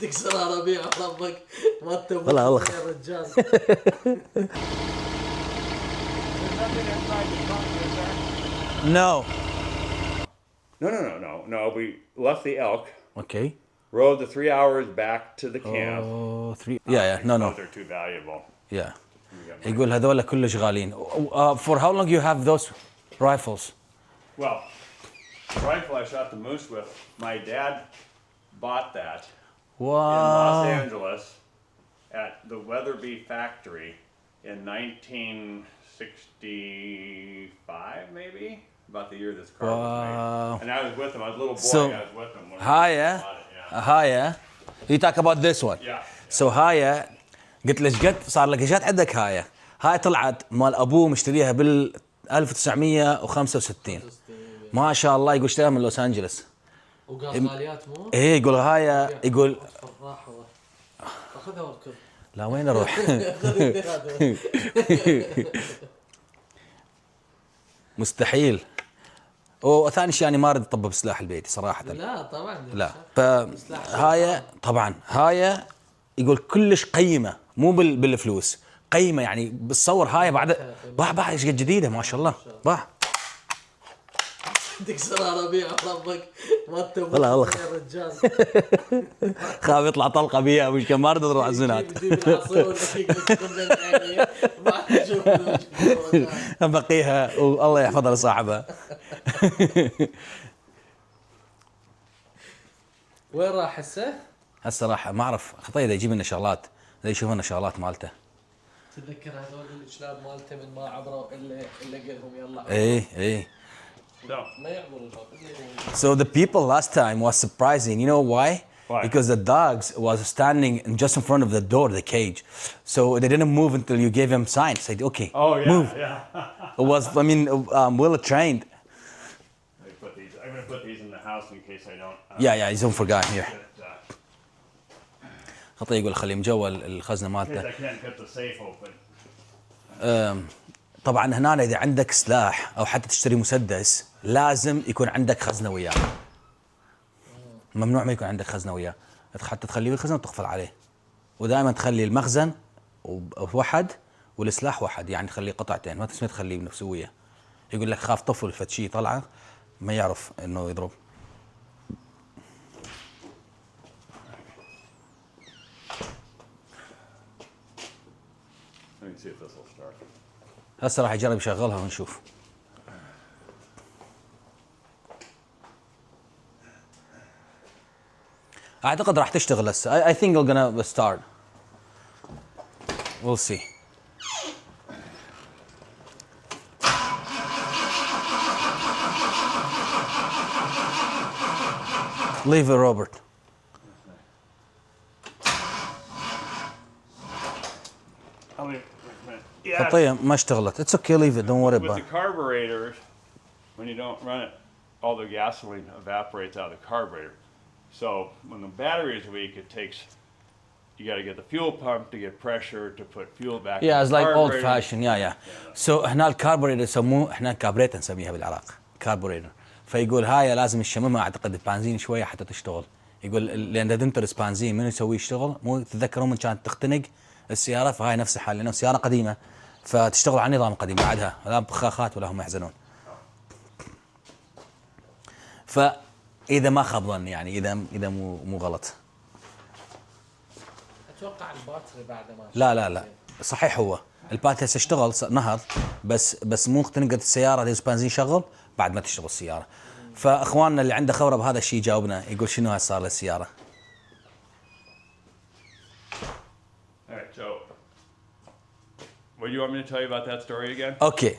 تكسر ربيع ربك ما تبغى والله يا رجال. No. No. We left the elk, Okay. rode the 3 hours back to the camp. Oh, 3. Yeah. No. Those are too valuable. Yeah. يقول هذول كلش غاليين. For how long you have those rifles? Well, the rifle I shot the moose with, my dad bought that in Los Wow. Angeles at the Weatherby factory in 1965, maybe? About the year this car was made. And I was with him. I was a little boy. So, I was with him when Haya. he bought it. Yeah. Haya. You talk about this one. Yeah. So Haya قلت له قد صار لك ايش عندك هاي طلعت مال ابوه مشتريها بال 1965 ما شاء الله يقول اشتريها من لوس انجلوس وقال مو؟ ايه يقول هاي يقول اخذها واركض. لا وين اروح مستحيل. وثاني شيء انا ما اريد اطبب سلاح البيتي صراحه. لا طبعا لا فهاي طبعا هاي يقول كلش قيمه مو بالفلوس قيمه يعني بتصور هاي بعد ايش قد جديده ما شاء الله باع تكسر ربيع ربك ما تبغى والله يا رجال. خاف يطلع طلقه بيها مش كان ما اريد اروح الزنات بقيها والله يحفظها لصاحبها. وين راح هسه راح ما اعرف خطيه اذا يجيب لنا شغلات اذا يشوف لنا شغلات مالته. تتذكر هذول الشباب مالته من ما عبروا الا قالهم يلا. ايه ما يعبروا الباب. So the people last time was surprising. You know why? Why? Because the dogs was standing just in front of the door, the cage. So they didn't move until you gave them signs. Said, okay, move. Yeah. It was, I mean, well trained. I'm going to put these in the house in case I don't. Yeah, he's don't forgot here. خطية يقول خليه مجول الخزنة مالته. I can't get the safe open. طبعا هنا إذا عندك سلاح أو حتى تشتري مسدس لازم يكون عندك خزنة وياه. ممنوع ما يكون عندك خزنة وياه. حتى تخليه بالخزنة وتقفل عليه. ودائما تخلي المخزن وحد والسلاح واحد يعني تخليه قطعتين ما تسمي تخليه بنفسه وياه. يقول لك خاف طفل فد شيء طلعه ما يعرف إنه يضرب. Let me see if this will start. هسه راح يجرب يشغلها ونشوف. أعتقد راح تشتغل هسه. I think we're gonna start. We'll see. Leave it, Robert. خطية ما اشتغلت. It's okay, leave it. Don't worry about it. With the carburetors, when you don't run it, all the gasoline evaporates out of the carburetor. So when the battery is weak, you got to get the fuel pump to get pressure to put fuel back. Yeah, it's like old fashioned. Yeah. So هنا الكاربوريتر يسموه احنا كابريتر نسميها بالعراق. كاربوريتر. فيقول هاي لازم الشممها اعتقد البنزين شوية حتى تشتغل. يقول لأن إذا تنترس بنزين من يسوي يشتغل مو تتذكرون من كانت تختنق السيارة فهاي نفس الحال لأنه سيارة قديمة فتشتغل على نظام قديم بعدها لا بخاخات ولا هم يحزنون. فإذا ما خاب ظن يعني إذا مو غلط. أتوقع الباتري بعد ما لا صحيح هو الباتري سيشتغل نهض بس مو اختنقت السيارة ليش بنزين شغل بعد ما تشتغل السيارة. فاخواننا اللي عنده خبره بهذا الشيء جاوبنا يقول شنو هاي صار للسياره. Alright, so what do you want me to tell you about that story again? Okay,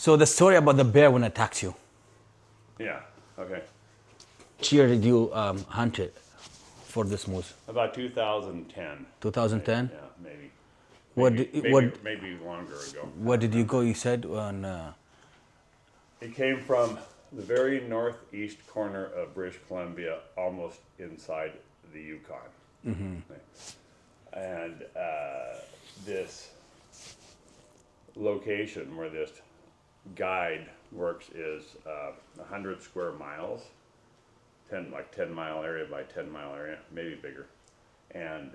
so the story about the bear when it attacked you. Yeah, okay. Which year did you hunt it for this moose? About 2010. 2010? Yeah, maybe. Maybe longer ago. Where did you go? You said on. It came from the very northeast corner of British Columbia, almost inside the Yukon. Mm-hmm. And this location where this guide works is 100 square miles, 10 mile area by 10 mile area, maybe bigger. and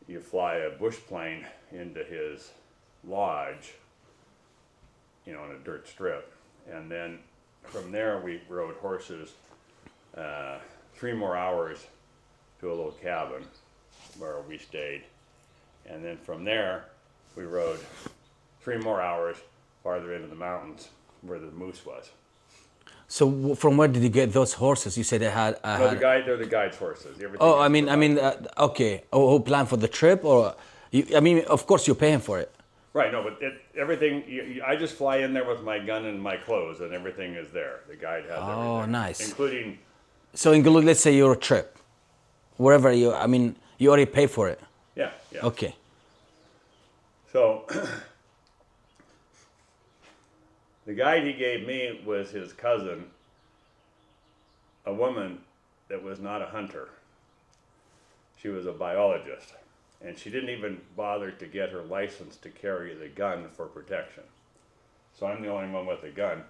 you fly a bush plane into his lodge, you know, on a dirt strip, and then from there we rode horses 3 more hours to a little cabin where we stayed, and then from there we rode 3 more hours farther into the mountains where the moose was. So from where did you get those horses? You said they had. No, they're the guide's horses. Everything Oh, is provided. okay. Oh, who planned for the trip, or I mean, of course you're paying for it. Right, no, but everything, I just fly in there with my gun and my clothes, and everything is there. The guide has everything. Oh, nice. Including, So include, let's say you're a trip, wherever you. I mean, you already pay for it. yeah, yeah. Okay. So, the guide he gave me was his cousin, a woman that was not a hunter. She was a biologist, and she didn't even bother to get her license to carry the gun for protection. So I'm the only one with a gun.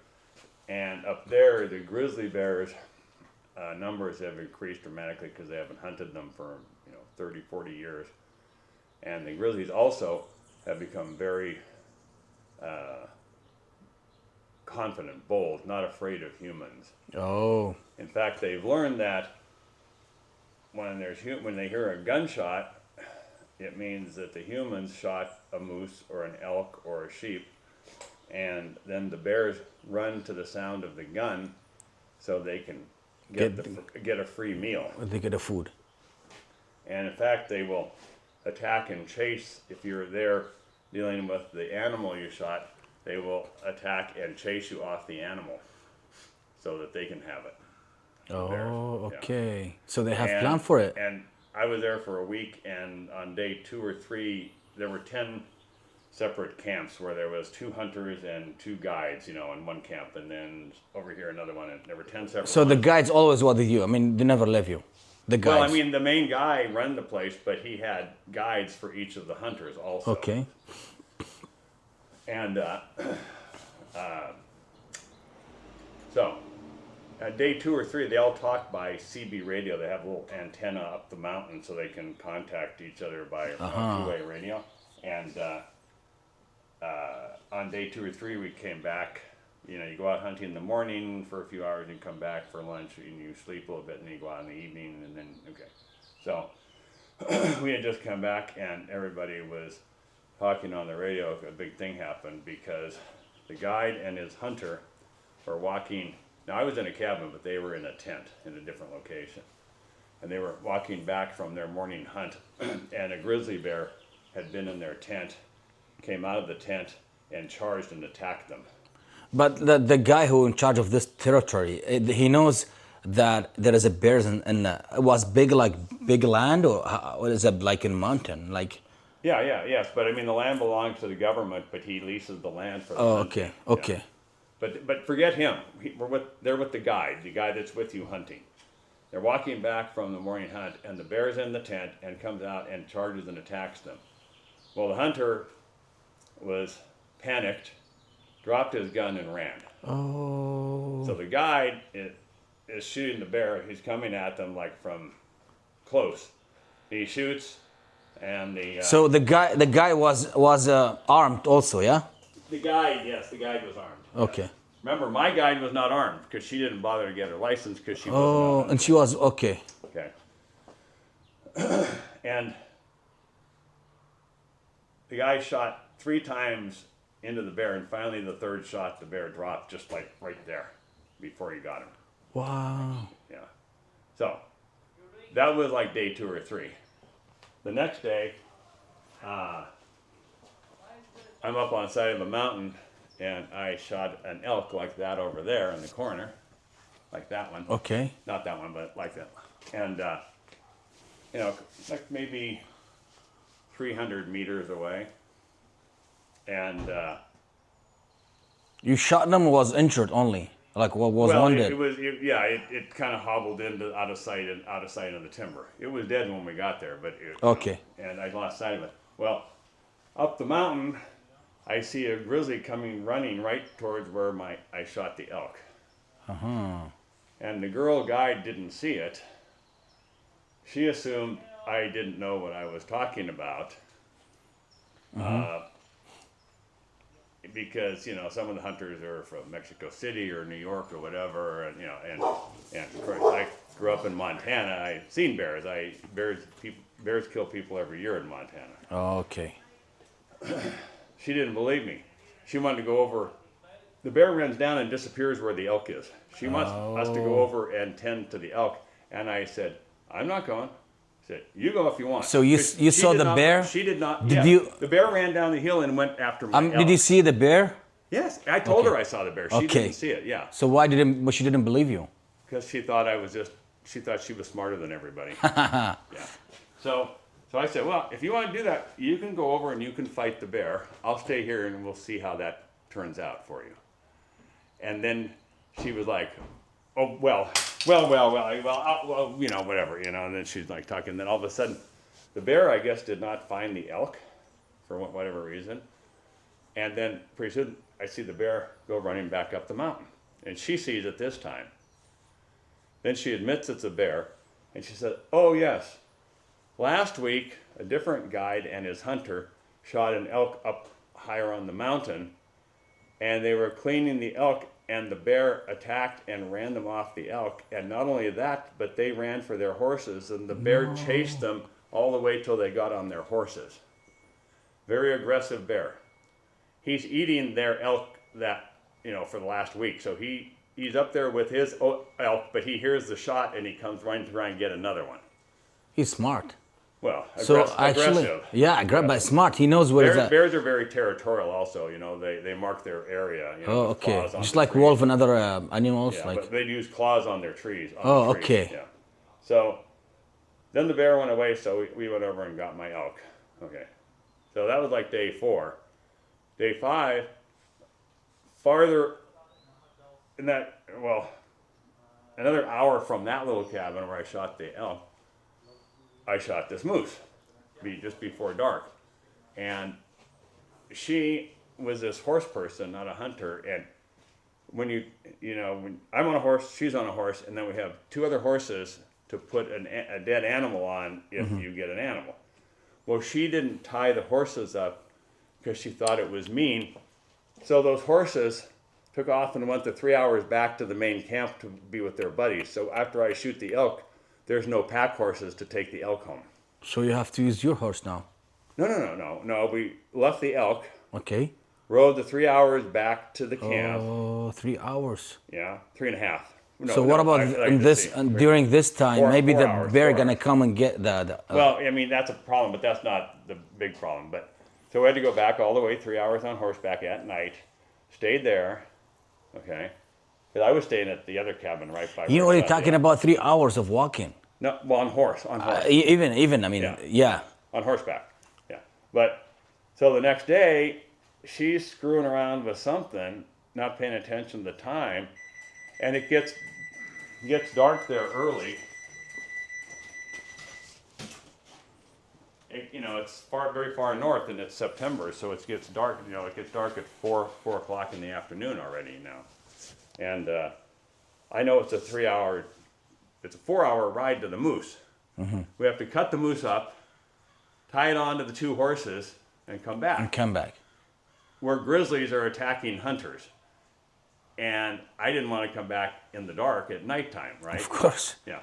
And up there, the grizzly bears numbers have increased dramatically because they haven't hunted them for 30, 40 years. And the grizzlies also have become very confident, bold, not afraid of humans. Oh. In fact, they've learned that when they hear a gunshot, it means that the humans shot a moose or an elk or a sheep, and then the bears run to the sound of the gun so they can get a free meal. They get the food. And in fact, they will attack and chase. If you're there dealing with the animal you shot, they will attack and chase you off the animal so that they can have it. Oh, Yeah. okay. So they have plan for it. And I was there for a week, and on day 2 or 3, there were 10 separate camps where there was 2 hunters and 2 guides, in one camp, and then over here another one, and there were 10 separate So the ones. guides always were with you. I mean, they never leave you. The guides. Well, I mean, the main guy ran the place, but he had guides for each of the hunters also. Okay. And so, day 2 or 3, they all talk by CB radio. They have a little antenna up the mountain so they can contact each other by two-way radio. And on day 2 or 3, we came back. You go out hunting in the morning for a few hours and come back for lunch, and you sleep a little bit, and then you go out in the evening, and then, okay. So, we had just come back, and everybody was talking on the radio. A big thing happened because the guide and his hunter were walking. Now, I was in a cabin, but they were in a tent in a different location. And they were walking back from their morning hunt, and a grizzly bear had been in their tent, came out of the tent, and charged and attacked them. But the guy who in charge of this territory, he knows that there is a bears in it was big, like big land, or what is it, like in mountain, like? Yes. But I mean, the land belongs to the government, but he leases the land for the hunting. Okay. Yeah. But forget him. They're with the guy that's with you hunting. They're walking back from the morning hunt, and the bear's in the tent and comes out and charges and attacks them. Well, the hunter was panicked, dropped his gun, and ran. Oh. So the guide is shooting the bear. He's coming at them like from close. He shoots, and So the guy was armed also, yeah? the guide was armed. Okay. Remember, my guide was not armed because she didn't bother to get her license because she wasn't Oh, armed. and she was okay. Okay. And the guy shot 3 times into the bear, and finally the 3rd shot, the bear dropped just like right there before he got him. Wow. Yeah. So that was like day 2 or 3. The next day, I'm up on the side of a mountain, and I shot an elk like that over there in the corner, like that one. Okay. Not that one, but like that. And, like maybe 300 meters away. And, You shot them or was injured only? Like what was well, wounded? it kind of hobbled into out of sight of the timber. It was dead when we got there, but Okay. and I lost sight of it. Well, up the mountain, I see a grizzly coming running right towards where I shot the elk. Uh-huh. And the girl guide didn't see it. She assumed I didn't know what I was talking about. Because, you know, some of the hunters are from Mexico City or New York or whatever, and, you know, and of course, I grew up in Montana. I've seen bears. Bears kill people every year in Montana. Okay. She didn't believe me. She wanted to go over. The bear runs down and disappears where the elk is. She wants us to go over and tend to the elk. And I said, I'm not going. I said, you go if you want. So you saw the bear? She did not. Did yeah, you? The bear ran down the hill and went after my elk. Did you see the bear? Yes, I told Okay. her I saw the bear. She Okay. didn't see it. Yeah, So but she didn't believe you? because she thought she thought she was smarter than everybody. Yeah. So I said, well, if you want to do that, you can go over and you can fight the bear. I'll stay here and we'll see how that turns out for you. And then she was like, oh, well, you know, whatever, you know, and then she's like talking, and then all of a sudden, the bear, I guess, did not find the elk for whatever reason. And then pretty soon, I see the bear go running back up the mountain. And she sees it this time. Then she admits it's a bear, and she said, oh, yes. Last week, a different guide and his hunter shot an elk up higher on the mountain, and they were cleaning the elk, and the bear attacked and ran them off the elk. And not only that, but they ran for their horses, and the bear chased them all the way till they got on their horses. Very aggressive bear. He's eating their elk that, you know, for the last week. So he's up there with his elk, but he hears the shot and he comes running to try and get another one. He's smart. Well, So actually, aggressive. yeah, but smart. He knows where it's Bears are very territorial also, you know, they mark their area. You know, Oh, with okay. claws on Just the like trees. wolf and other animals, Yeah, like. but they use claws on their trees. On Oh, the trees. okay. Yeah. So then the bear went away, so we went over and got my elk. Okay. So that was like day 4. Day 5, farther in that, well, another hour from that little cabin where I shot the elk, I shot this moose just before dark. And she was this horse person, not a hunter. And when when I'm on a horse, she's on a horse, and then we have 2 other horses to put a dead animal on if you get an animal. Well, she didn't tie the horses up because she thought it was mean. So those horses took off and went the 3 hours back to the main camp to be with their buddies. So after I shoot the elk, there's no pack horses to take the elk home. So you have to use your horse now. No. We left the elk, Okay. rode the 3 hours back to the camp. Oh, 3 hours. Yeah, 3.5. No, So what no, about I like in to this see. during this time? 4 Maybe the hours, bear 4 gonna hours. come and get the Well, I mean, that's a problem, but that's not the big problem. But so we had to go back all the way 3 hours on horseback at night. Stayed there, okay? Because I was staying at the other cabin right by. You know where what I you're shot talking the elk. about? 3 hours of walking. No, well, on horse. Even I mean, Yeah. yeah. On horseback, yeah. But so the next day, she's screwing around with something, not paying attention to the time, and it gets dark there early. It's very far north, and it's September, so it gets dark. It gets dark at 4 o'clock in the afternoon already now, and I know it's a 4-hour ride to the moose. Mm-hmm. We have to cut the moose up, tie it onto the 2 horses, and come back. And come back. Where grizzlies are attacking hunters. And I didn't want to come back in the dark at nighttime, right? Of course. Yeah.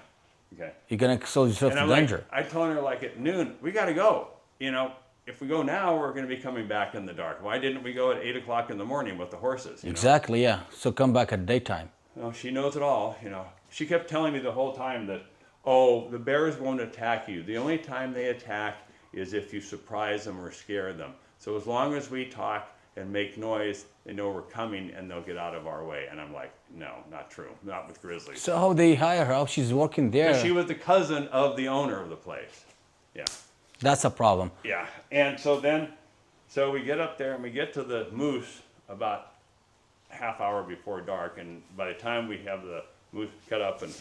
Okay. You're gonna expose yourself And to I'm danger. I told her at noon, we got to go. If we go now, we're going to be coming back in the dark. Why didn't we go at 8 o'clock in the morning with the horses? Exactly, yeah. So come back at daytime. No, she knows it all. She kept telling me the whole time that, the bears won't attack you. The only time they attack is if you surprise them or scare them. So as long as we talk and make noise, they know we're coming and they'll get out of our way. And I'm like, no, not true. Not with grizzlies. So how they hire her? How she's working there? She was the cousin of the owner of the place. Yeah. That's a problem. Yeah. And so we get up there and we get to the moose about half hour before dark. And by the time we have the moose cut up and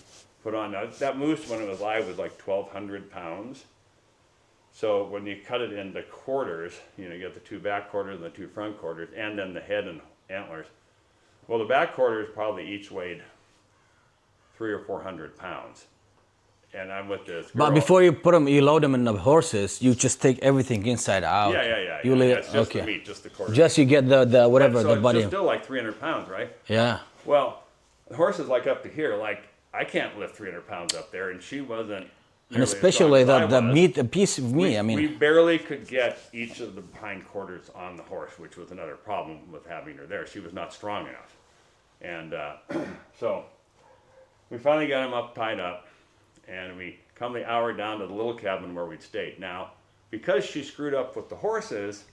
put on, now that moose when it was live was like 1,200 pounds. So when you cut it into quarters, you get the 2 back quarters and the 2 front quarters, and then the head and antlers. Well, the back quarters probably each weighed 300 or 400 pounds. and I'm with this girl. But before you put them, you load them in the horses. You just take everything inside out. Yeah. You lay, It's just okay. the meat, just the quarter. Just you get the whatever so the it's body. just still like 300 pounds, right? Yeah. Well, the horse is like up to here. Like I can't lift 300 pounds up there, and she wasn't. And especially the meat, a piece of meat. We barely could get each of the hind quarters on the horse, which was another problem with having her there. She was not strong enough, and so we finally got him up, tied up, and we come the hour down to the little cabin where we'd stayed. Now, because she screwed up with the horses,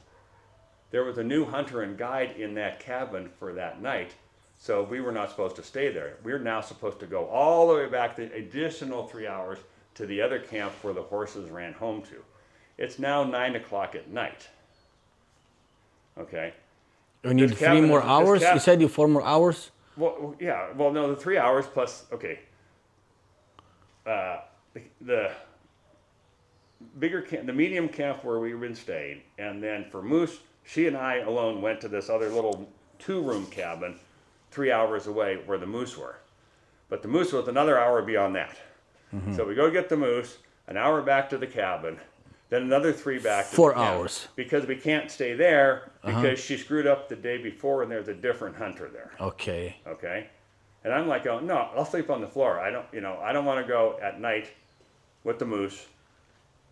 there was a new hunter and guide in that cabin for that night, so we were not supposed to stay there. We're now supposed to go all the way back the additional 3 hours to the other camp where the horses ran home to. It's now 9 o'clock at night. Okay. You need 3 more hours? You said you 4 more hours? Well, yeah. Well, no, the 3 hours plus, okay. The bigger camp, the medium camp where we've been staying, and then for Moose, she and I alone went to this other little 2-room cabin 3 hours away where the moose were. But the moose was another hour beyond that. Mm-hmm. So we go get the moose, an hour back to the cabin, then another 3 back to 4 the cabin, hours. because we can't stay there because she screwed up the day before and there's a different hunter there. Okay. Okay. And I'm like, oh no, I'll sleep on the floor. I don't want to go at night with the moose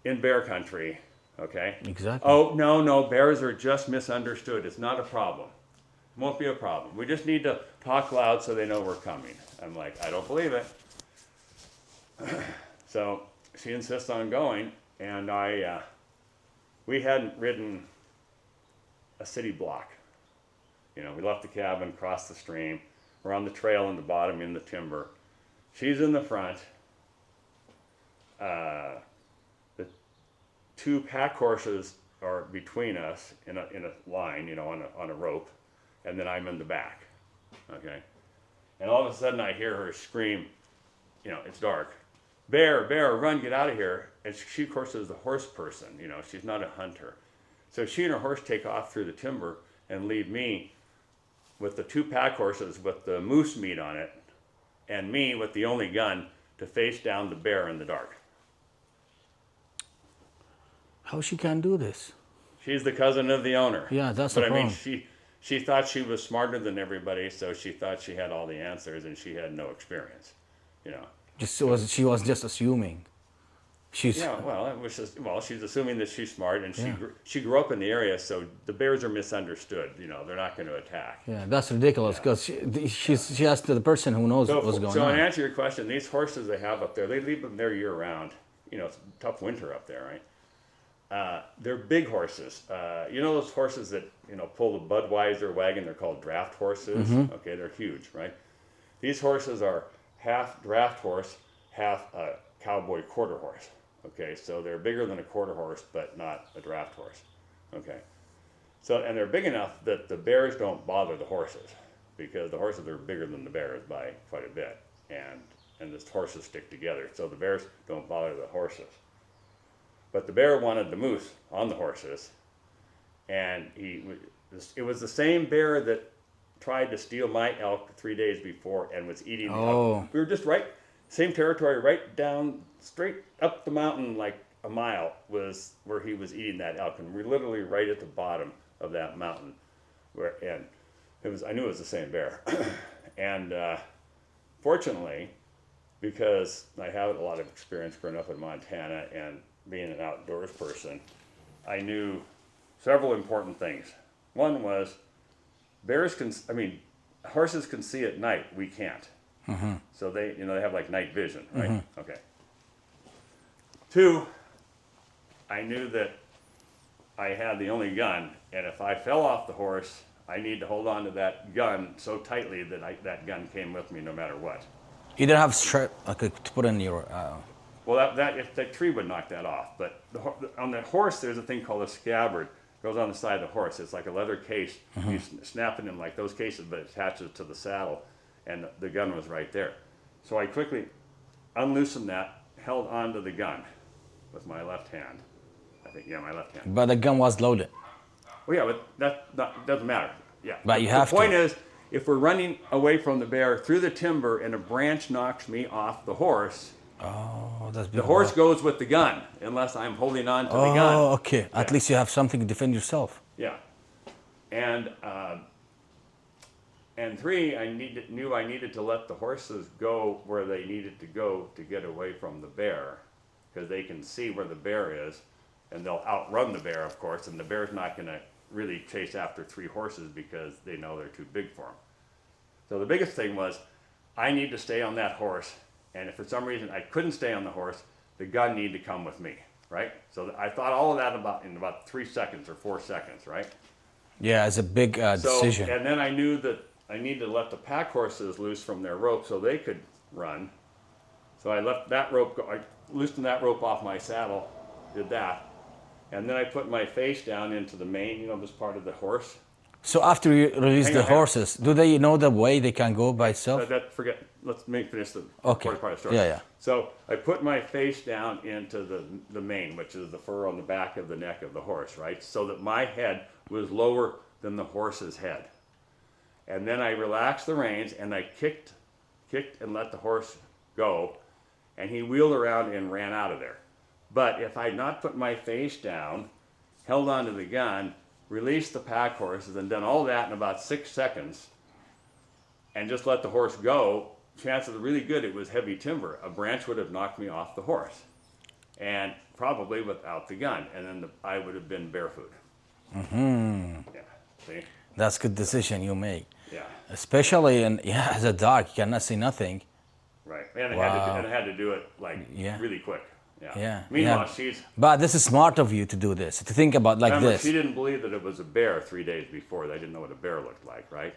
in bear country. Okay. Exactly. Oh no, bears are just misunderstood. It's not a problem. It won't be a problem. We just need to talk loud so they know we're coming. I'm like, I don't believe it. So she insists on going, and we hadn't ridden a city block. We left the cabin, crossed the stream. We're on the trail in the bottom in the timber. She's in the front. The 2 pack horses are between us in a line, on a rope, and then I'm in the back. Okay, and all of a sudden I hear her scream. It's dark. Bear, run, get out of here. And she, of course, is the horse person. She's not a hunter. So she and her horse take off through the timber and leave me with the 2 pack horses with the moose meat on it, and me with the only gun to face down the bear in the dark. How she can do this? She's the cousin of the owner. Yeah, that's the problem. problem. But I mean, she thought she was smarter than everybody, so she thought she had all the answers, and she had no experience. She was just assuming. It was just, she's assuming that she's smart, and she grew up in the area, so the bears are misunderstood. They're not going to attack. Yeah, that's ridiculous, because she asked the person who knows what's going on. So, in answer to your question, these horses they have up there, they leave them there year round. It's a tough winter up there, right? They're big horses. Those horses that pull the Budweiser wagon? They're called draft horses. Mm-hmm. Okay, they're huge, right? These horses are half draft horse, half a cowboy quarter horse. Okay, so they're bigger than a quarter horse, but not a draft horse. Okay, and they're big enough that the bears don't bother the horses, because the horses are bigger than the bears by quite a bit, and the horses stick together, so the bears don't bother the horses. But the bear wanted the moose on the horses, and it was the same bear that tried to steal my elk 3 days before and was eating the elk. We were just same territory, right down, straight up the mountain, like a mile was where he was eating that elk, and we're literally right at the bottom of that mountain. I knew it was the same bear. And fortunately, because I have a lot of experience growing up in Montana and being an outdoors person, I knew several important things. One was horses can see at night, we can't. Mm-hmm. So they have like night vision, right? Mm-hmm. Okay. 2, I knew that I had the only gun, and if I fell off the horse, I need to hold on to that gun so tightly that that gun came with me no matter what. You didn't have strap to put in your. Well, if that tree would knock that off, but on the horse there's a thing called a scabbard. It goes on the side of the horse. It's like a leather case. Mm-hmm. You snap it in like those cases, but it attaches to the saddle, and the gun was right there. So I quickly unloosened that, held onto the gun with my left hand. My left hand. But the gun was loaded. Well, yeah, but that doesn't matter. Yeah. But you have to. The point is, if we're running away from the bear through the timber and a branch knocks me off the horse, Oh, that's The horse goes with the gun, unless I'm holding on to the gun. Oh, okay. At Yeah. least you have something to defend yourself. Yeah. And three, knew I needed to let the horses go where they needed to go to get away from the bear, because they can see where the bear is, and they'll outrun the bear, of course, and the bear's not going to really chase after three horses because they know they're too big for them. So the biggest thing was, I need to stay on that horse, and if for some reason I couldn't stay on the horse, the gun needed to come with me, right? So I thought all of that in about 3 seconds or 4 seconds, right? Yeah, it's a big decision. And then I knew that I needed to let the pack horses loose from their rope so they could run. So I left that rope, I loosened that rope off my saddle, did that. And then I put my face down into the mane, you know, this part of the horse. So after you release the horses, do they know the way they can go by itself? Let's finish the Okay. part of the story. Yeah, yeah. So I put my face down into the mane, which is the fur on the back of the neck of the horse, right? So that my head was lower than the horse's head. And then I relaxed the reins and I kicked and let the horse go, and he wheeled around and ran out of there. But if I had not put my face down, held onto the gun, released the pack horses, and done all that in about 6 seconds, and just let the horse go, chances are really good it was heavy timber. A branch would have knocked me off the horse, and probably without the gun, and then I would have been barefoot. Mm-hmm. Yeah, see? That's a good decision you make. Yeah. Especially as a dog, you cannot see nothing. Right, and Wow. I had to do it like really quick. Yeah. Yeah. Meanwhile, Yeah. But this is smart of you to do this, to think about like remember, this. she didn't believe that it was a bear 3 days before. They didn't know what a bear looked like, right?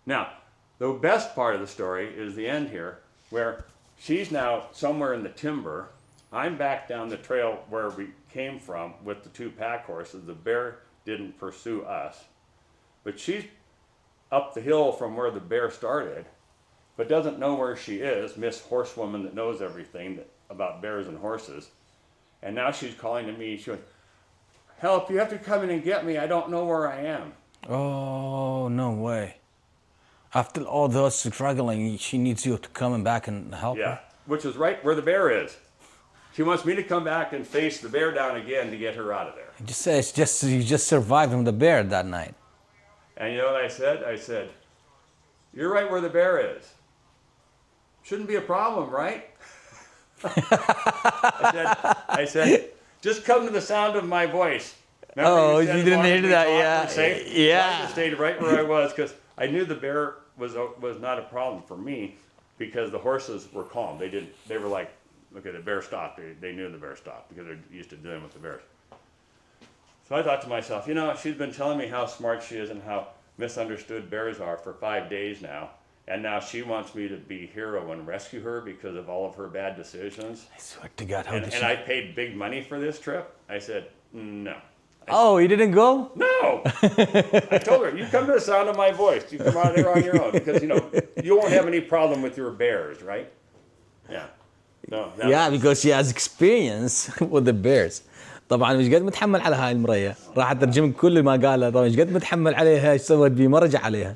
Now, the best part of the story is the end here, where she's now somewhere in the timber. I'm back down the trail where we came from with the 2 pack horses. The bear didn't pursue us, but she's up the hill from where the bear started, but doesn't know where she is, Miss Horsewoman that knows everything about bears and horses. And now she's calling to me. She went, "Help, you have to come in and get me. I don't know where I am." Oh, no way. After all those struggling, she needs you to come back and help Yeah, her? which is right where the bear is. She wants me to come back and face the bear down again to get her out of there. Just say you just survived from the bear that night. And you know what I said? I said, "You're right where the bear is. Shouldn't be a problem, right?" I said, "Just come to the sound of my voice." Remember Oh, said you as didn't long as hear we that, talked, yeah. we're safe? Yeah. So I just stayed right where I was because I knew the bear was not a problem for me because the horses were calm. They were like, okay, the bear stopped. They knew the bear stopped because they're used to dealing with the bears. So I thought to myself, you know, she's been telling me how smart she is and how misunderstood bears are for 5 days now. And now she wants me to be hero and rescue her because of all of her bad decisions. I swear to God, how did And I paid big money for this trip. I said, no. Oh, you didn't go? No! I told her, you come to the sound of my voice. You come out there on your own because, you know, you won't have any problem with your bears, right? Yeah. No. Yeah, because she has experience with the bears. طبعا مش قد متحمل على هاي المرية، راح اترجم كل ما قاله. طبعا مش قد متحمل عليها، ايش سوت بي؟ ما رجع عليها.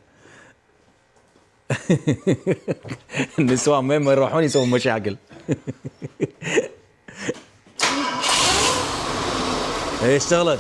النسوان وين ما يروحون يسوون مشاكل. ايه اشتغلت.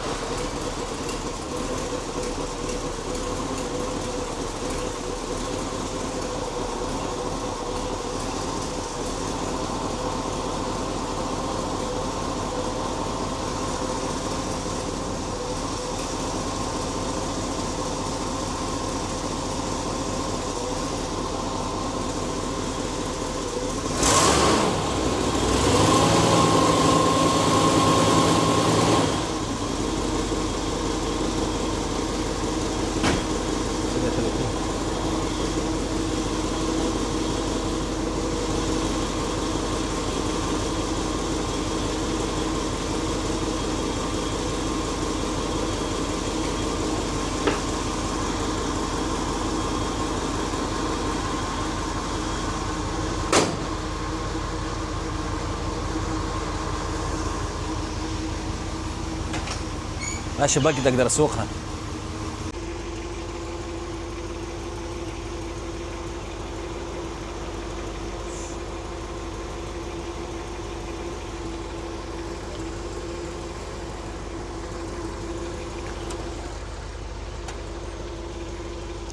ماشي باقي اقدر اسوقها.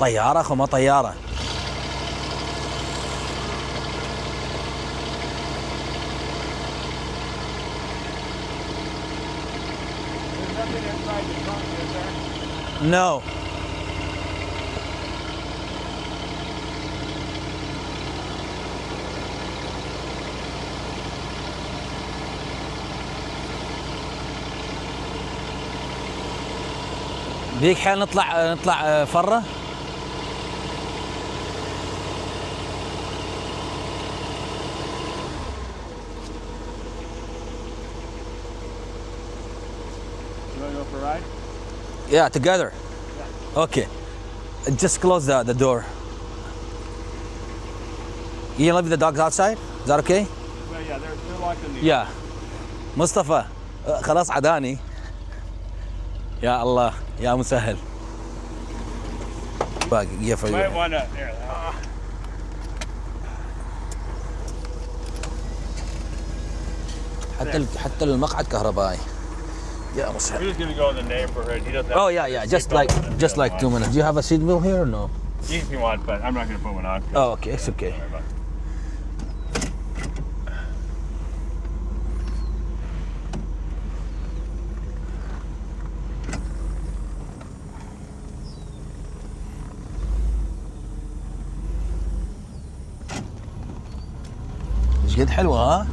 طيارة اخو ما طيارة. No. ذيك حين نطلع فرة. You want to go for a ride? Yeah, together. Okay. Just close the door. You leave the dogs outside? Is that okay? Well, yeah, they're locked in the. Yeah. مصطفى خلاص عداني. يا الله يا مسهل. باقي يفعل. Might want to. حتى المقعد كهربائي. يا We're مسهل. just gonna go in the neighborhood. He doesn't have Oh yeah, just like 2 minutes. Do you have a seat belt here or no? If you want, but I'm not gonna put one on. Oh, okay, it's okay. Sorry about it. ايش قد حلوة ها؟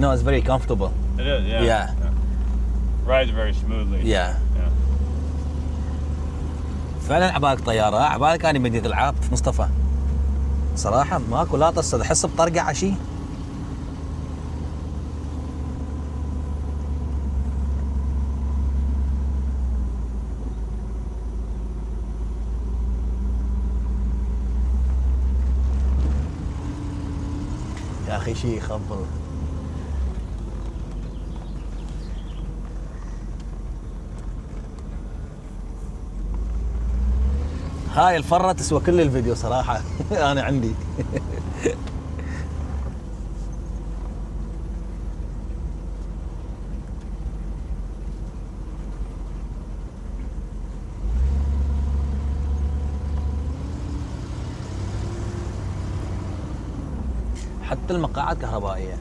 No, it's very comfortable. It is, yeah. Yeah. Rides very smoothly. Yeah. فعلا عبالك طيارة، عبالك أنا بدي ألعاب مصطفى. صراحة ماكو لا تصد أحس بطرقعة شي. يا أخي شي يخبل. هاي الفرة تسوى كل الفيديو صراحة. أنا عندي. حتى المقاعد كهربائية.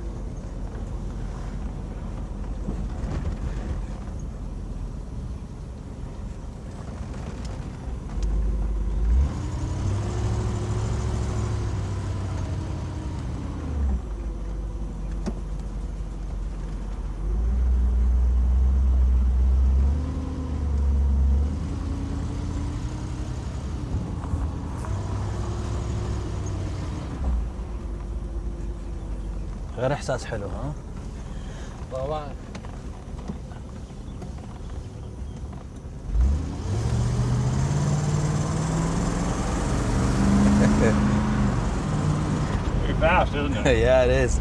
غير احساس حلو ها؟ طبعا. Pretty fast, isn't it? يا ريس.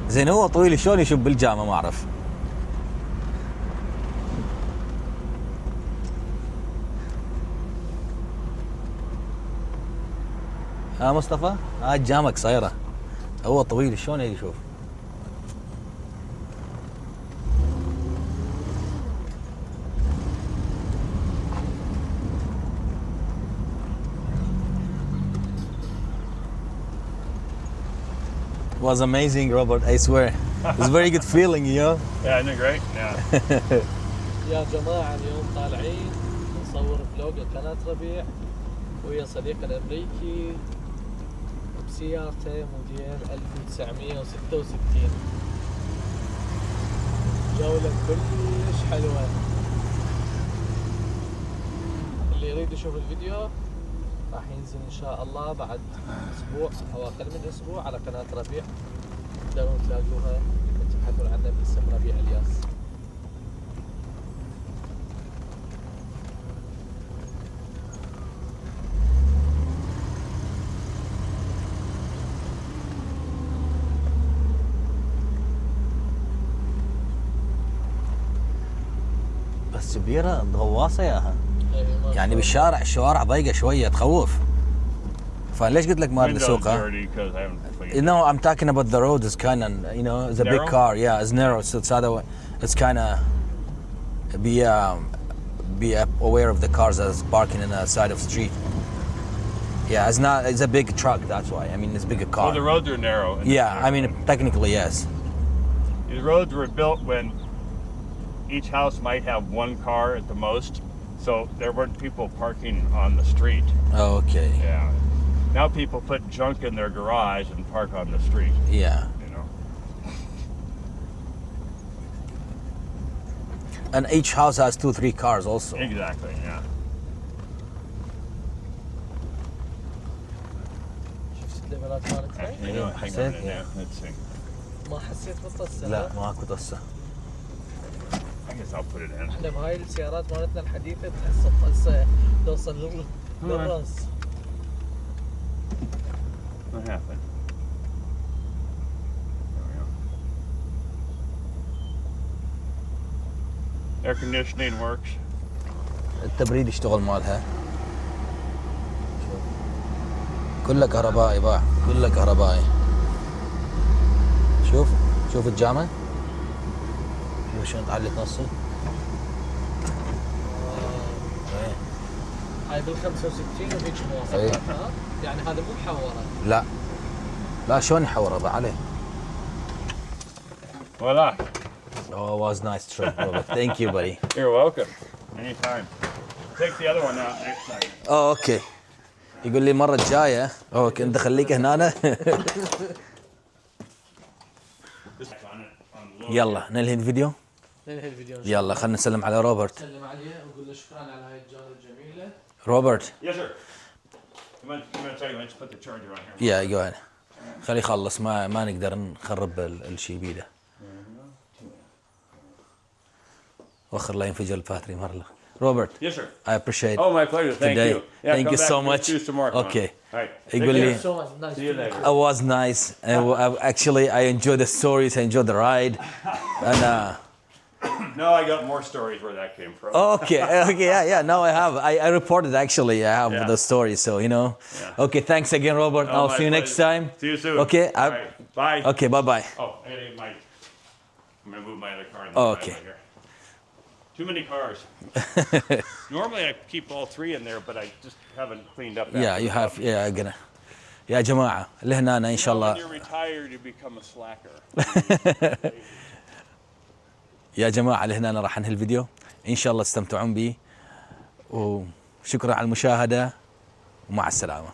زين هو طويل شلون يشوف بالجامعة ما اعرف. ها مصطفى؟ ها الجامعة قصيرة. هو طويل شلون يشوف؟ Was amazing, Robert. I swear, it's very good feeling, you know. Yeah, isn't it great? Yeah. يا جماعة اليوم طالعين نصور فلوق قناة ربيع ويا صديق الامريكي بسيارته موديل 1966. جولة كلش حلوة. اللي يريد يشوف الفيديو راح ينزل ان شاء الله بعد اسبوع او اقل من اسبوع على قناة ربيع، تقدرون تلاقوها وتبحثون عنها باسم ربيع الياس. كبيره غواصه ياها. ما يعني شاء بالشارع الشوارع ضيقه شويه تخوف. فليش قلت لك ما اريد Window's اسوقها؟ dirty 'cause I haven't cleaned You it. know, I'm talking about the road is kind of, you know, it's a big Narrow? car. Yeah, it's narrow, so it's other way. It's kind of be aware of the cars that's parking in the side of the street. Yeah, it's not. It's a big truck. That's why. I mean, it's a bigger car. Well, the roads are narrow. in this Yeah, I mean, neighborhood. technically yes. The roads were built when each house might have one car at the most, so there weren't people parking on the street. Oh, okay. Yeah. Now people put junk in their garage and park on the street, Yeah. you know. And each house has 2-3 cars also. Exactly, yeah. شفت الليفلات مالتها؟ You know, hang on حسيت؟ in there. Let's see. ما حسيت بالطسه. لا ماكو طسه. I guess I'll put it in. احنا بهاي السيارات مالتنا الحديثه تحس الطسه توصل للراس. What happened? There we go. Air conditioning works. التبريد يشتغل مالها. شوف. كله كهربائي باع، كله كهربائي. شوف الجامعة. شوف شلون تعلق نصه. هاي بال 65 وهيك مواصفات ها؟ يعني هذا مو محوره. لا شلون يحور هذا عليه. Voila. Oh, it was nice trip, brother. Thank you, buddy. You're welcome. Anytime. Take the other one out next time. اوكي. يقول لي المرة الجاية اوكي انت خليك هنا. يلا ننهي الفيديو. ننهي الفيديو. إن شاء يلا خلينا نسلم على روبرت. الله. سلم عليه ونقول له شكرا على هاي الجولة الجميلة. روبرت. Yes, sir. I'm gonna tell you, let's put the charger on here. يا جو خليه يخلص ما نقدر نخرب الشيء بيده. وخر لا ينفجر الباتري مرة. Robert. Yes, sir. I appreciate Oh, my pleasure. Thank today. you. Yeah, Thank come you back so and much. do some more. Come on. Okay. All right. يقول Take لي care. So nice. See you later. it was nice. Actually, I enjoyed the stories. I enjoyed the ride. And No, I got more stories where that came from. okay, yeah. Now I have. I reported actually. I have Yeah. the stories. So you know. Yeah. Okay. Thanks again, Robert. Oh, I'll my see you next pleasure. time. See you soon. Okay. All right. Bye. Okay. Bye bye. Oh, I gotta get I'm gonna move my other car in the Okay. driveway here. Too many cars. Normally I keep all three in there, but I just haven't cleaned up. Yeah, you have. Yeah, gonna. يا جماعة لهنا إن شاء When الله. you're retired, you become a slacker. يا جماعة لهنا راح ننهي الفيديو. إن شاء الله تستمتعون به. وشكرا على المشاهدة ومع السلامة.